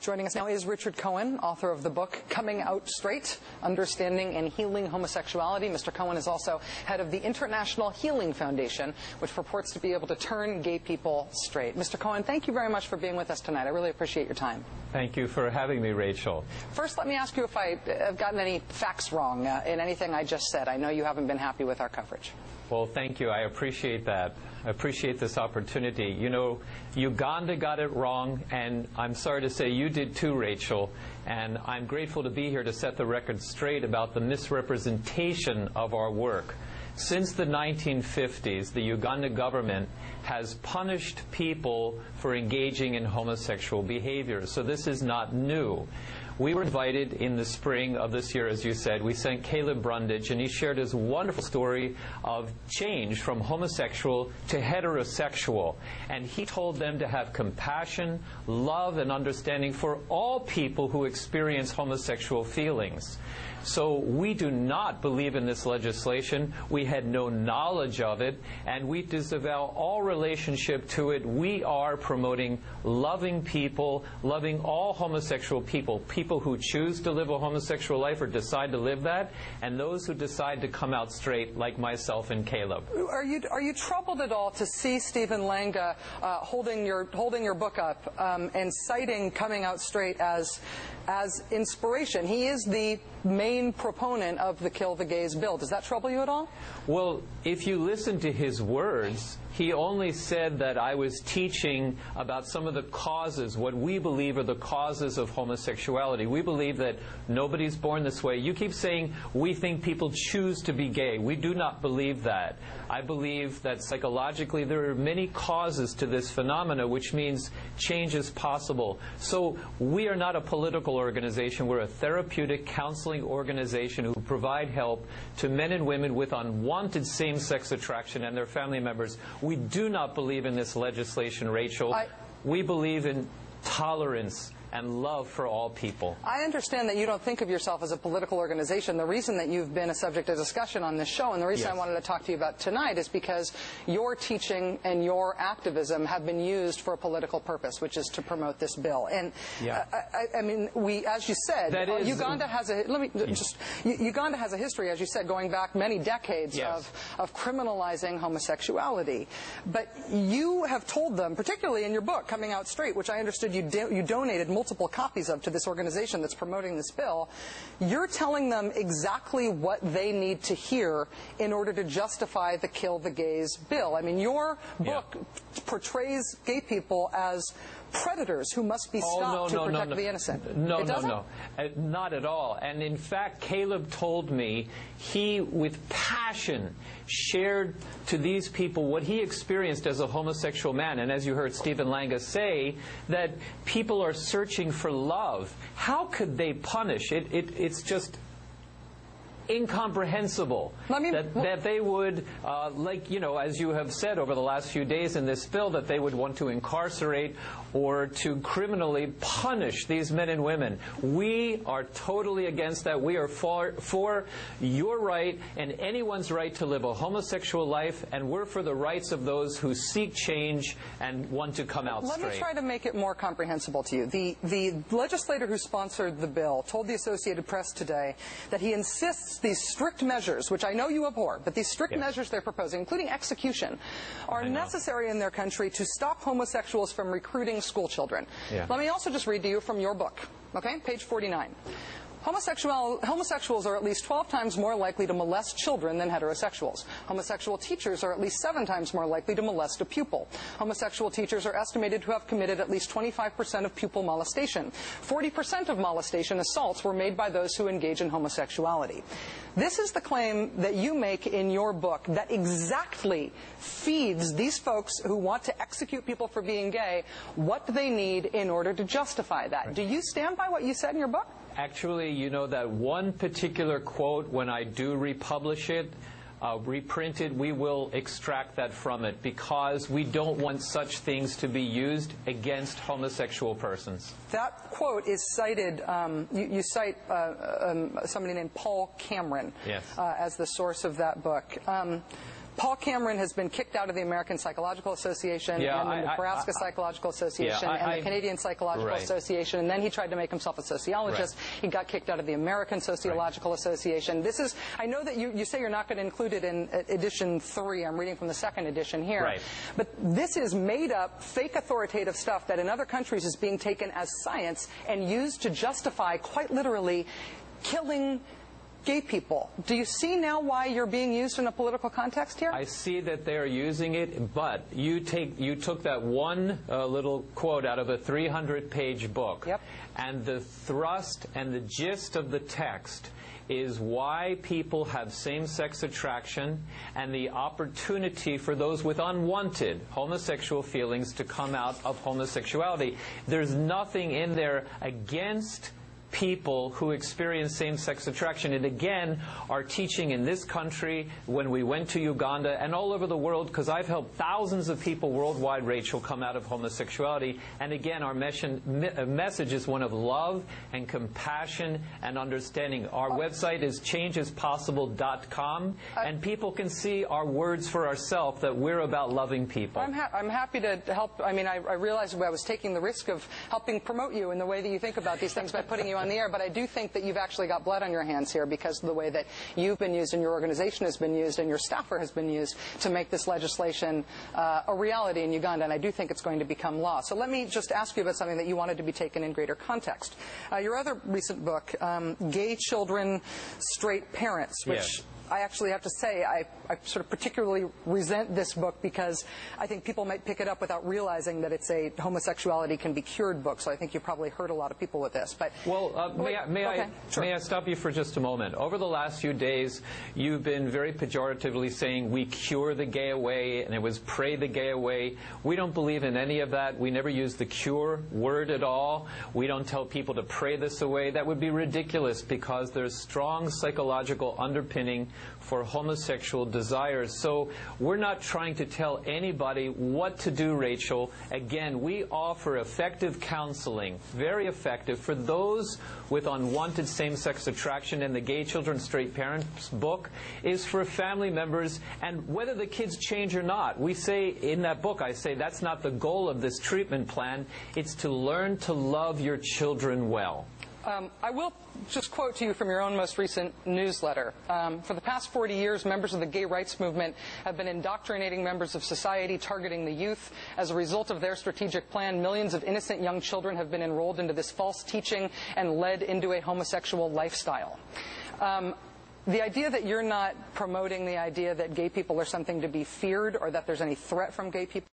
Joining us now is Richard Cohen, author of the book Coming Out Straight, Understanding and Healing Homosexuality. Mr. Cohen is also head of the International Healing Foundation, which purports to be able to turn gay people straight. Mr. Cohen, thank you very much for being with us tonight. I really appreciate your time. Thank you for having me, Rachel. First, let me ask you if I have gotten any facts wrong in anything I just said. I know you haven't been happy with our coverage. Well, thank you. I appreciate that. I appreciate this opportunity. You know, Uganda got it wrong, and I'm sorry to say you did too, Rachel. And I'm grateful to be here to set the record straight about the misrepresentation of our work. Since the 1950s, the Uganda government has punished people for engaging in homosexual behavior. So this is not new. We were invited in the spring of this year, as you said. We sent Caleb Brundage, and he shared his wonderful story of change from homosexual to heterosexual. And he told them to have compassion, love, and understanding for all people who experience homosexual feelings. So we do not believe in this legislation. We had no knowledge of it, and we disavow all relationship to it. We are promoting loving people, loving all homosexual people, people who choose to live a homosexual life or decide to live that, and those who decide to come out straight, like myself and Caleb. Are you troubled at all to see Stephen Langa holding your book up and citing coming out straight as inspiration? He is the main proponent of the Kill the Gays bill. Does that trouble you at all? Well, if you listen to his words, he only said that I was teaching about some of the causes, what we believe are the causes of homosexuality. We believe that nobody's born this way. You keep saying we think people choose to be gay. We do not believe that. I believe that psychologically there are many causes to this phenomena, which means change is possible. So we are not a political organization. We're a therapeutic counseling organization who provide help to men and women with unwanted same-sex attraction and their family members. We do not believe in this legislation, Rachel. We believe in tolerance and love for all people. I understand that you don't think of yourself as a political organization. The reason that you've been a subject of discussion on this show, and the reason I wanted to talk to you about tonight, is because your teaching and your activism have been used for a political purpose, which is to promote this bill. And I mean, as you said, Uganda has a Uganda has a history, as you said, going back many decades of criminalizing homosexuality. But you have told them, particularly in your book, Coming Out Straight, which I understood you donated multiple copies of to this organization that's promoting this bill, you're telling them exactly what they need to hear in order to justify the Kill the Gays bill. I mean, your book portrays gay people as predators who must be stopped to protect the innocent. No, not at all. And in fact, Caleb told me he, with passion, shared to these people what he experienced as a homosexual man. And as you heard Stephen Langa say, that people are searching for love. How could they punish? It's just incomprehensible that they would, like, you know, as you have said over the last few days in this bill, that they would want to incarcerate or to criminally punish these men and women. We are totally against that. We are for your right and anyone's right to live a homosexual life, and we're for the rights of those who seek change and want to come out straight. Let me try to make it more comprehensible to you. The legislator who sponsored the bill told the Associated Press today that he insists these strict measures, which I know you abhor, but these strict measures they're proposing, including execution, are necessary in their country to stop homosexuals from recruiting school children. Let me also just read to you from your book, okay, page 49. Homosexuals are at least 12 times more likely to molest children than heterosexuals. Homosexual teachers are at least 7 times more likely to molest a pupil. Homosexual teachers are estimated to have committed at least 25% of pupil molestation. 40% of molestation assaults were made by those who engage in homosexuality. This is the claim that you make in your book that exactly feeds these folks who want to execute people for being gay what they need in order to justify that. Do you stand by what you said in your book? Actually, you know, that one particular quote, when I do republish it, reprinted, we will extract that from it because we don't want such things to be used against homosexual persons. That quote is cited, you cite somebody named Paul Cameron as the source of that book. Paul Cameron has been kicked out of the American Psychological Association and the Nebraska Psychological Association and the Canadian Psychological Association, and then he tried to make himself a sociologist. He got kicked out of the American Sociological Association. This is, I know that you say you're not going to include it in edition 3. I'm reading from the second edition here. But this is made up, fake authoritative stuff that in other countries is being taken as science and used to justify, quite literally, killing gay people. Do you see now why you're being used in a political context here? I see that they're using it, but you took that one little quote out of a 300-page book, and the thrust and the gist of the text is why people have same-sex attraction and the opportunity for those with unwanted homosexual feelings to come out of homosexuality. There's nothing in there against people who experience same-sex attraction. And again, our teaching in this country, when we went to Uganda and all over the world, because I've helped thousands of people worldwide, Rachel, come out of homosexuality. And again, our message is one of love and compassion and understanding. Our website is changeispossible.com, and people can see our words for ourselves that we're about loving people. I'm happy to help. I mean, I realized I was taking the risk of helping promote you in the way that you think about these things by putting you on the air, but I do think that you've actually got blood on your hands here because of the way that you've been used and your organization has been used and your staffer has been used to make this legislation a reality in Uganda, and I do think it's going to become law. So let me just ask you about something that you wanted to be taken in greater context. Your other recent book, Gay Children, Straight Parents, which I actually have to say I sort of particularly resent this book because I think people might pick it up without realizing that it's a homosexuality can be cured book. So I think you probably hurt a lot of people with this. But may I stop you for just a moment? Over the last few days, you've been very pejoratively saying we cure the gay away, and it was pray the gay away. We don't believe in any of that. We never use the cure word at all. We don't tell people to pray this away. That would be ridiculous because there's strong psychological underpinning for homosexual desires. So we're not trying to tell anybody what to do, Rachel. Again, we offer effective counseling, very effective, for those with unwanted same-sex attraction. And the Gay Children, Straight Parents book is for family members, and whether the kids change or not. We say in that book, I say that's not the goal of this treatment plan. It's to learn to love your children well. I will just quote to you from your own most recent newsletter. For the past 40 years, members of the gay rights movement have been indoctrinating members of society, targeting the youth. As a result of their strategic plan, millions of innocent young children have been enrolled into this false teaching and led into a homosexual lifestyle. The idea that you're not promoting the idea that gay people are something to be feared or that there's any threat from gay people